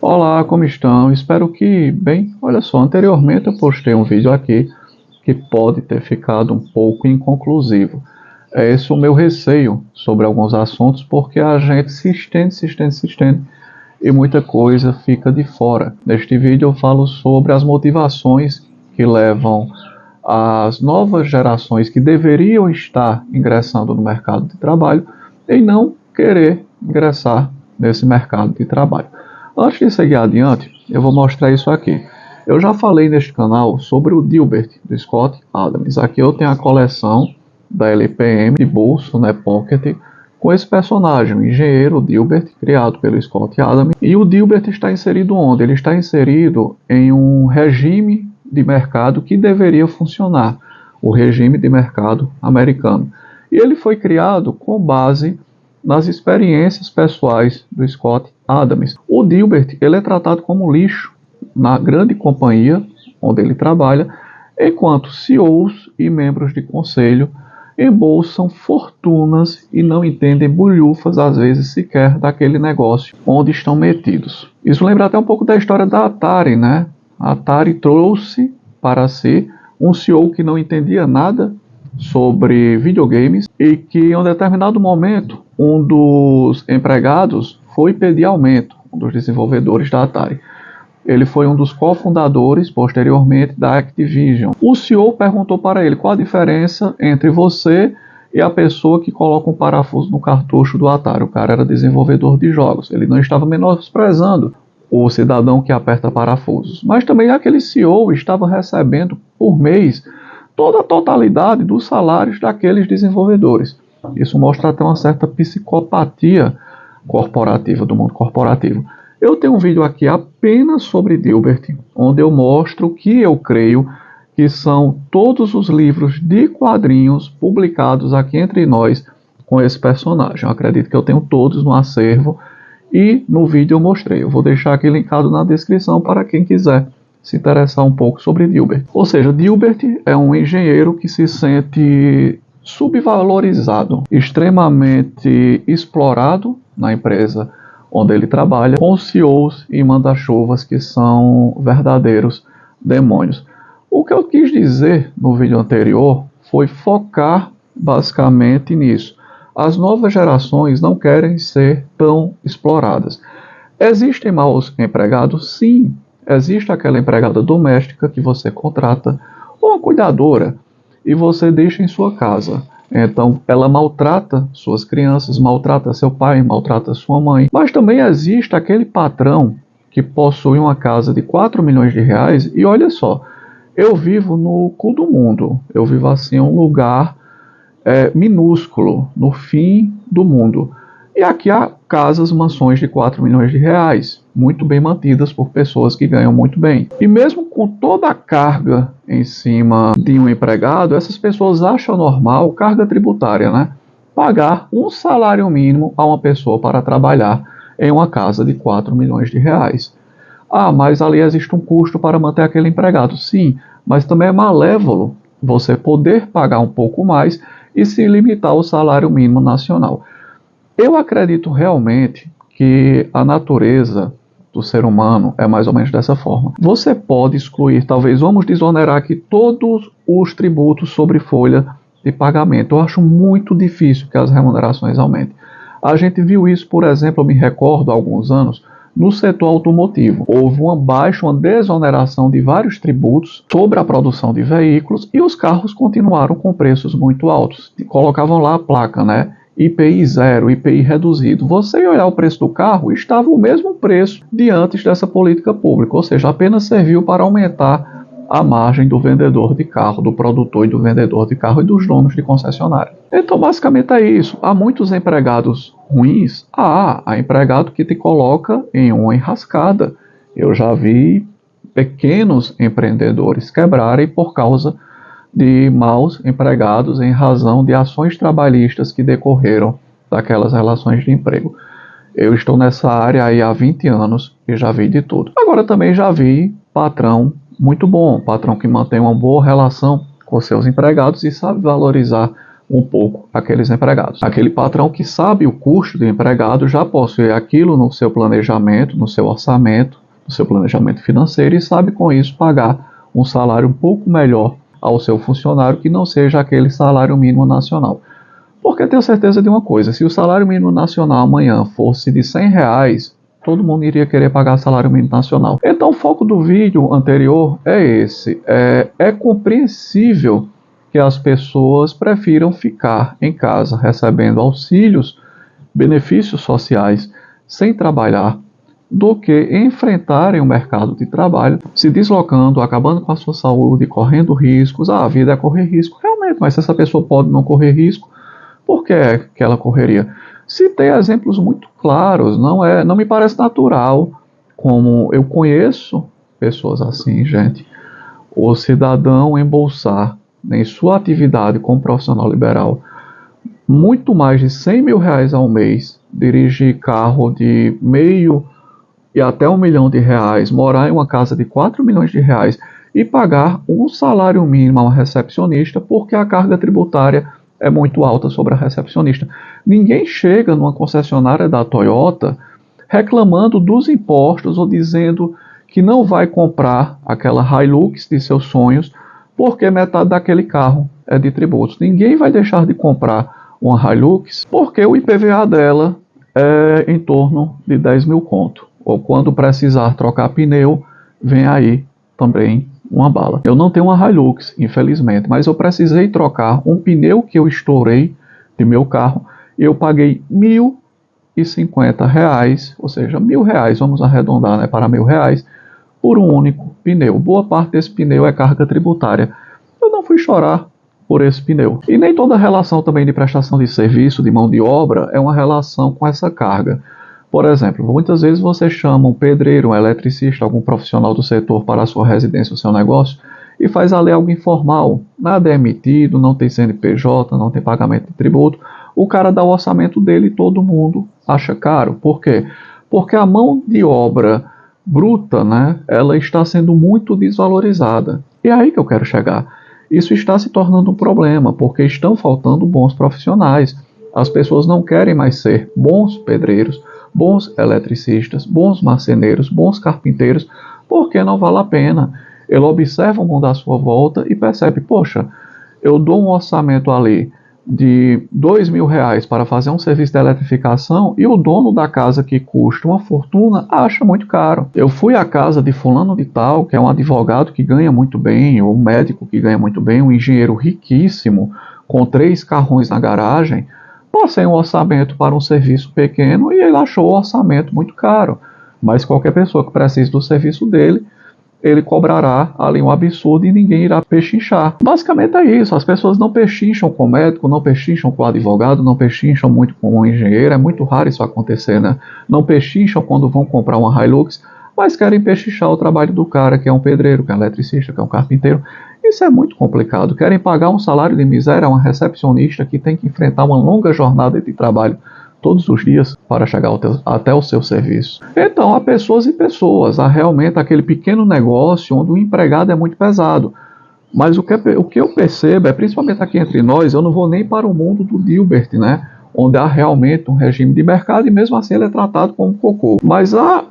Olá, como estão? Espero que bem. Olha só, anteriormente eu postei um vídeo aqui que pode ter ficado um pouco inconclusivo. É esse o meu receio sobre alguns assuntos, porque a gente se estende e muita coisa fica de fora. Neste vídeo eu falo sobre as motivações que levam as novas gerações que deveriam estar ingressando no mercado de trabalho em não querer ingressar nesse mercado de trabalho. Antes de seguir adiante, eu vou mostrar isso aqui. Eu já falei neste canal sobre o Dilbert, do Scott Adams. Aqui eu tenho a coleção da LPM de bolso, né, Pocket, com esse personagem, o engenheiro Dilbert, criado pelo Scott Adams. E o Dilbert está inserido onde? Ele está inserido em um regime de mercado que deveria funcionar, o regime de mercado americano. E ele foi criado com base nas experiências pessoais do Scott Adams. O Dilbert ele é tratado como lixo na grande companhia onde ele trabalha, enquanto CEOs e membros de conselho embolsam fortunas e não entendem bulhufas, às vezes sequer, daquele negócio onde estão metidos. Isso lembra até um pouco da história da Atari, né? A Atari trouxe para si um CEO que não entendia nada sobre videogames e que em um determinado momento um dos empregados foi pedir aumento, um dos desenvolvedores da Atari. Ele foi um dos cofundadores, posteriormente, da Activision. O CEO perguntou para ele qual a diferença entre você e a pessoa que coloca um parafuso no cartucho do Atari. O cara era desenvolvedor de jogos. Ele não estava menosprezando o cidadão que aperta parafusos. Mas também aquele CEO estava recebendo por mês toda a totalidade dos salários daqueles desenvolvedores. Isso mostra até uma certa psicopatia corporativa, do mundo corporativo. Eu tenho um vídeo aqui apenas sobre Dilbert, onde eu mostro o que eu creio que são todos os livros de quadrinhos publicados aqui entre nós com esse personagem. Eu acredito que eu tenho todos no acervo e no vídeo eu mostrei. Eu vou deixar aqui linkado na descrição para quem quiser se interessar um pouco sobre Dilbert. Ou seja, Dilbert é um engenheiro que se sente subvalorizado, extremamente explorado na empresa onde ele trabalha, com CEOs e manda-chuvas que são verdadeiros demônios. O que eu quis dizer no vídeo anterior foi focar basicamente nisso. As novas gerações não querem ser tão exploradas. Existem maus empregados? Sim. Existe aquela empregada doméstica que você contrata, ou uma cuidadora, e você deixa em sua casa. Então, ela maltrata suas crianças, maltrata seu pai, maltrata sua mãe. Mas também existe aquele patrão que possui uma casa de 4 milhões de reais e olha só, eu vivo no cu do mundo. Eu vivo assim, um lugar minúsculo, no fim do mundo. E aqui há casas, mansões de 4 milhões de reais, muito bem mantidas por pessoas que ganham muito bem. E mesmo com toda a carga em cima de um empregado, essas pessoas acham normal, carga tributária, né? Pagar um salário mínimo a uma pessoa para trabalhar em uma casa de 4 milhões de reais. Ah, mas ali existe um custo para manter aquele empregado. Sim, mas também é malévolo você poder pagar um pouco mais e se limitar ao salário mínimo nacional. Eu acredito realmente que a natureza do ser humano é mais ou menos dessa forma. Você pode excluir, talvez vamos desonerar aqui todos os tributos sobre folha de pagamento. Eu acho muito difícil que as remunerações aumentem. A gente viu isso, por exemplo, eu me recordo há alguns anos, no setor automotivo. Houve uma desoneração de vários tributos sobre a produção de veículos e os carros continuaram com preços muito altos. Colocavam lá a placa, né? IPI zero, IPI reduzido. Você ia olhar o preço do carro, estava o mesmo preço de antes dessa política pública, ou seja, apenas serviu para aumentar a margem do vendedor de carro, do produtor e do vendedor de carro e dos donos de concessionária. Então, basicamente é isso. Há muitos empregados ruins? Há empregado que te coloca em uma enrascada. Eu já vi pequenos empreendedores quebrarem por causa de maus empregados em razão de ações trabalhistas que decorreram daquelas relações de emprego. Eu estou nessa área aí há 20 anos e já vi de tudo. Agora também já vi patrão muito bom, patrão que mantém uma boa relação com seus empregados e sabe valorizar um pouco aqueles empregados. Aquele patrão que sabe o custo do empregado já possui aquilo no seu planejamento, no seu orçamento, no seu planejamento financeiro e sabe com isso pagar um salário um pouco melhor ao seu funcionário que não seja aquele salário mínimo nacional. Porque tenho certeza de uma coisa, se o salário mínimo nacional amanhã fosse de R$100, todo mundo iria querer pagar salário mínimo nacional. Então o foco do vídeo anterior é esse. É compreensível que as pessoas prefiram ficar em casa recebendo auxílios, benefícios sociais, sem trabalhar, do que enfrentarem o mercado de trabalho, se deslocando, acabando com a sua saúde, correndo riscos. A vida é correr risco, realmente, mas se essa pessoa pode não correr risco, por que é que ela correria? Citei exemplos muito claros, não me parece natural, como eu conheço pessoas assim, gente, o cidadão embolsar em sua atividade como profissional liberal muito mais de R$100.000 ao mês, dirigir carro de meio e até R$1 milhão, morar em uma casa de R$4 milhões e pagar um salário mínimo a uma recepcionista porque a carga tributária é muito alta sobre a recepcionista. Ninguém chega numa concessionária da Toyota reclamando dos impostos ou dizendo que não vai comprar aquela Hilux de seus sonhos porque metade daquele carro é de tributos. Ninguém vai deixar de comprar uma Hilux porque o IPVA dela é em torno de 10 mil conto. Ou quando precisar trocar pneu, vem aí também uma bala. Eu não tenho uma Hilux, infelizmente, mas eu precisei trocar um pneu que eu estourei de meu carro e eu paguei R$1.050, ou seja, R$1.000, vamos arredondar, né, para R$1.000, por um único pneu. Boa parte desse pneu é carga tributária. Eu não fui chorar por esse pneu. E nem toda relação também de prestação de serviço, de mão de obra, é uma relação com essa carga. Por exemplo, muitas vezes você chama um pedreiro, um eletricista, algum profissional do setor para a sua residência, o seu negócio, e faz ali algo informal. Nada é emitido, não tem CNPJ, não tem pagamento de tributo. O cara dá o orçamento dele e todo mundo acha caro. Por quê? Porque a mão de obra bruta, né, ela está sendo muito desvalorizada. E é aí que eu quero chegar. Isso está se tornando um problema, porque estão faltando bons profissionais. As pessoas não querem mais ser bons pedreiros, bons eletricistas, bons marceneiros, bons carpinteiros, porque não vale a pena. Ele observa o mundo à sua volta e percebe, poxa, eu dou um orçamento ali de R$2.000 para fazer um serviço de eletrificação e o dono da casa, que custa uma fortuna, acha muito caro. Eu fui à casa de fulano de tal, que é um advogado que ganha muito bem, ou um médico que ganha muito bem, um engenheiro riquíssimo, com 3 carrões na garagem. Passei um orçamento para um serviço pequeno e ele achou o orçamento muito caro. Mas qualquer pessoa que precise do serviço dele, ele cobrará ali um absurdo e ninguém irá pechinchar. Basicamente é isso, as pessoas não pechincham com o médico, não pechincham com o advogado, não pechincham muito com o engenheiro, é muito raro isso acontecer, né? Não pechincham quando vão comprar uma Hilux, mas querem pechinchar o trabalho do cara que é um pedreiro, que é um eletricista, que é um carpinteiro. Isso é muito complicado. Querem pagar um salário de miséria a uma recepcionista que tem que enfrentar uma longa jornada de trabalho todos os dias para chegar até o seu serviço. Então, há pessoas e pessoas. Há realmente aquele pequeno negócio onde o empregado é muito pesado. Mas o que eu percebo é, principalmente aqui entre nós, eu não vou nem para o mundo do Dilbert, né? Onde há realmente um regime de mercado e mesmo assim ele é tratado como cocô. Mas há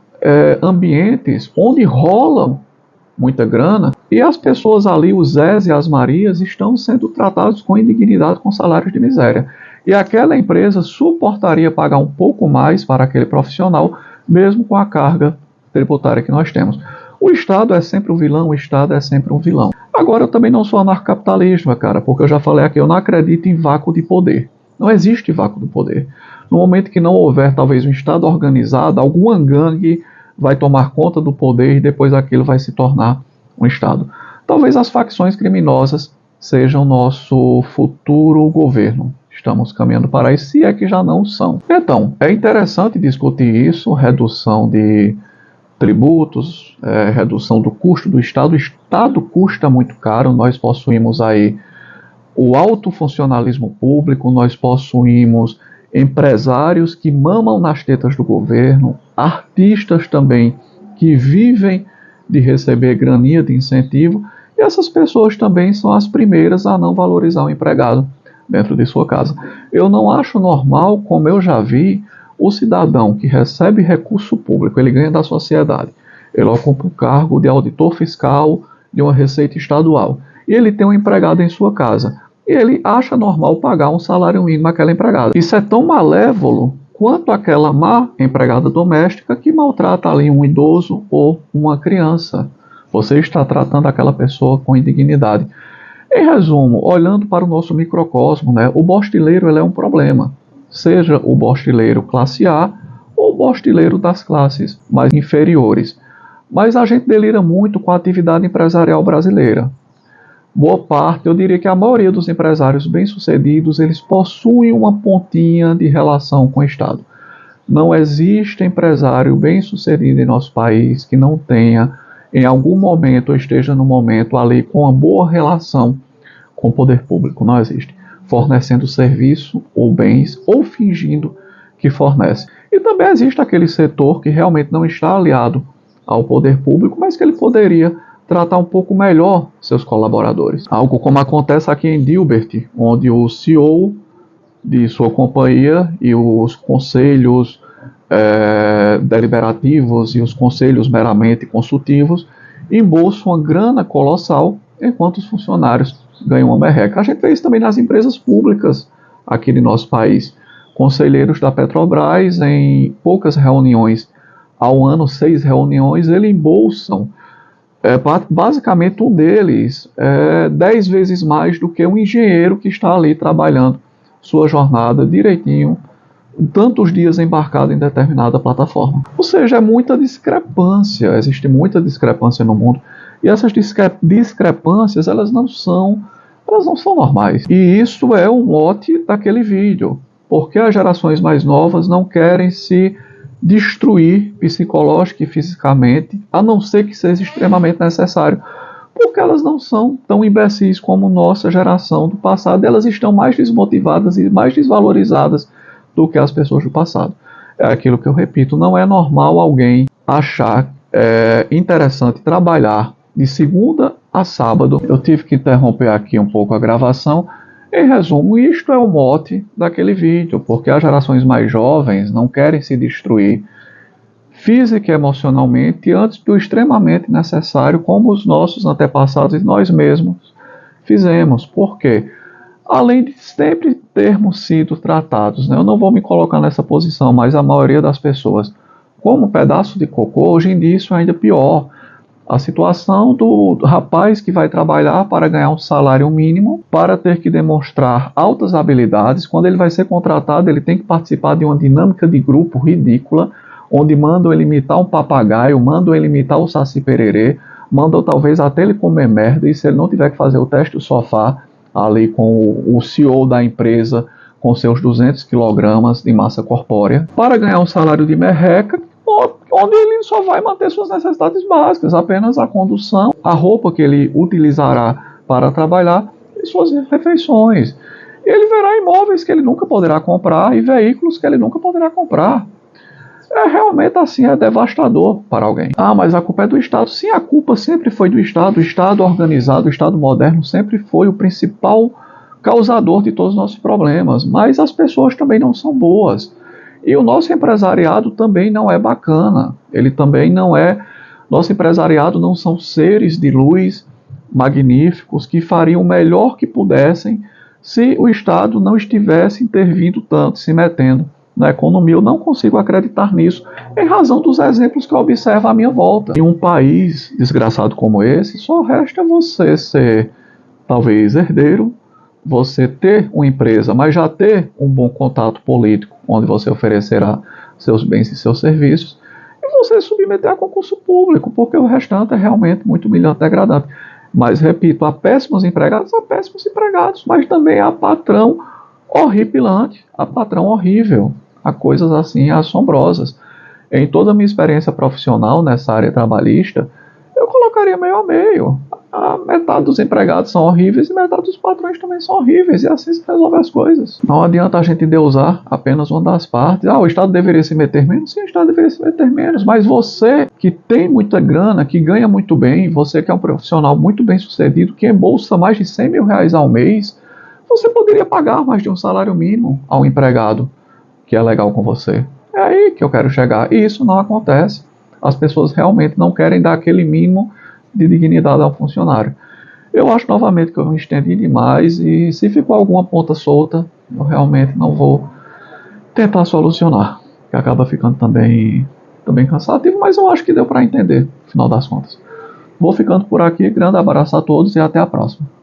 ambientes onde rolam muita grana e as pessoas ali, os Zés e as Marias, estão sendo tratados com indignidade, com salários de miséria. E aquela empresa suportaria pagar um pouco mais para aquele profissional, mesmo com a carga tributária que nós temos. O Estado é sempre um vilão, o Estado é sempre um vilão. Agora, eu também não sou anarcocapitalista, cara, porque eu já falei aqui, eu não acredito em vácuo de poder. Não existe vácuo de poder. No momento que não houver, talvez, um Estado organizado, alguma gangue vai tomar conta do poder e depois aquilo vai se tornar um Estado. Talvez as facções criminosas sejam nosso futuro governo. Estamos caminhando para isso, se é que já não são. Então, é interessante discutir isso, redução de tributos, redução do custo do Estado. O Estado custa muito caro, nós possuímos aí o alto funcionalismo público, nós possuímos empresários que mamam nas tetas do governo, artistas também que vivem de receber graninha de incentivo, e essas pessoas também são as primeiras a não valorizar o empregado. dentro de sua casa. Eu não acho normal, como eu já vi, o cidadão que recebe recurso público, ele ganha da sociedade, ele ocupa o cargo de auditor fiscal de uma receita estadual, e ele tem um empregado em sua casa, e ele acha normal pagar um salário mínimo àquela empregada. Isso é tão malévolo quanto aquela má empregada doméstica que maltrata ali um idoso ou uma criança. Você está tratando aquela pessoa com indignidade. Em resumo, olhando para o nosso microcosmo, né, o bostileiro ele é um problema. Seja o bostileiro classe A ou o bostileiro das classes mais inferiores. Mas a gente delira muito com a atividade empresarial brasileira. Boa parte, eu diria que a maioria dos empresários bem-sucedidos, eles possuem uma pontinha de relação com o Estado. Não existe empresário bem-sucedido em nosso país que não tenha, em algum momento, ou esteja no momento ali com uma boa relação com o poder público. Não existe. Fornecendo serviço ou bens, ou fingindo que fornece. E também existe aquele setor que realmente não está aliado ao poder público, mas que ele poderia tratar um pouco melhor seus colaboradores. Algo como acontece aqui em Dilbert, onde o CEO de sua companhia e os conselhos deliberativos e os conselhos meramente consultivos embolsam uma grana colossal, enquanto os funcionários ganham uma merreca. A gente vê isso também nas empresas públicas aqui de nosso país. Conselheiros da Petrobras, em poucas reuniões ao ano, 6 reuniões, eles embolsam basicamente um deles 10 vezes mais do que um engenheiro que está ali trabalhando sua jornada direitinho, tantos dias embarcado em determinada plataforma. Ou seja, é muita discrepância, existe muita discrepância no mundo, e essas discrepâncias elas não são normais. E isso é o mote daquele vídeo, porque as gerações mais novas não querem se destruir psicológica e fisicamente, a não ser que seja extremamente necessário, porque elas não são tão imbecis como nossa geração do passado, elas estão mais desmotivadas e mais desvalorizadas do que as pessoas do passado. É aquilo que eu repito, não é normal alguém achar interessante trabalhar de segunda a sábado. Eu tive que interromper aqui um pouco a gravação. Em resumo, isto é o mote daquele vídeo, porque as gerações mais jovens não querem se destruir física e emocionalmente antes do extremamente necessário, como os nossos antepassados e nós mesmos fizemos. Por quê? Além de sempre termos sido tratados, né, eu não vou me colocar nessa posição, mas a maioria das pessoas, como um pedaço de cocô, hoje em dia isso é ainda pior. A situação do rapaz que vai trabalhar para ganhar um salário mínimo, para ter que demonstrar altas habilidades. Quando ele vai ser contratado, ele tem que participar de uma dinâmica de grupo ridícula, onde mandam ele imitar um papagaio, mandam ele imitar o Saci Pererê, mandam talvez até ele comer merda, e se ele não tiver que fazer o teste do sofá, ali com o CEO da empresa, com seus 200 quilogramas de massa corpórea, para ganhar um salário de merreca, onde ele só vai manter suas necessidades básicas, apenas a condução, a roupa que ele utilizará para trabalhar e suas refeições. Ele verá imóveis que ele nunca poderá comprar e veículos que ele nunca poderá comprar. Realmente assim, é devastador para alguém. Ah, mas a culpa é do Estado. Sim, a culpa sempre foi do Estado. O Estado organizado, o Estado moderno sempre foi o principal causador de todos os nossos problemas. Mas as pessoas também não são boas. E o nosso empresariado também não é bacana. Ele também não é... Nosso empresariado não são seres de luz magníficos que fariam o melhor que pudessem se o Estado não estivesse intervindo tanto, se metendo na economia. Eu não consigo acreditar nisso, em razão dos exemplos que eu observo à minha volta. Em um país desgraçado como esse, só resta você ser, talvez, herdeiro, você ter uma empresa, mas já ter um bom contato político, onde você oferecerá seus bens e seus serviços, e você submeter a concurso público, porque o restante é realmente muito humilhante e degradante. Mas, repito, há péssimos empregados, mas também há patrão horripilante, há patrão horrível, há coisas assim assombrosas. Em toda a minha experiência profissional nessa área trabalhista, eu colocaria meio a meio. A metade dos empregados são horríveis e metade dos patrões também são horríveis, e assim se resolve as coisas. Não adianta a gente endeusar apenas uma das partes. O Estado deveria se meter menos? Sim, o Estado deveria se meter menos, mas você que tem muita grana, que ganha muito bem, você que é um profissional muito bem sucedido, que embolsa mais de 100 mil reais ao mês, você poderia pagar mais de um salário mínimo ao empregado que é legal com você. É aí que eu quero chegar. E isso não acontece. As pessoas realmente não querem dar aquele mínimo de dignidade ao funcionário. Eu acho novamente que eu me estendi demais e se ficou alguma ponta solta, eu realmente não vou tentar solucionar, que acaba ficando também cansativo, mas eu acho que deu para entender, no final das contas. Vou ficando por aqui, grande abraço a todos e até a próxima.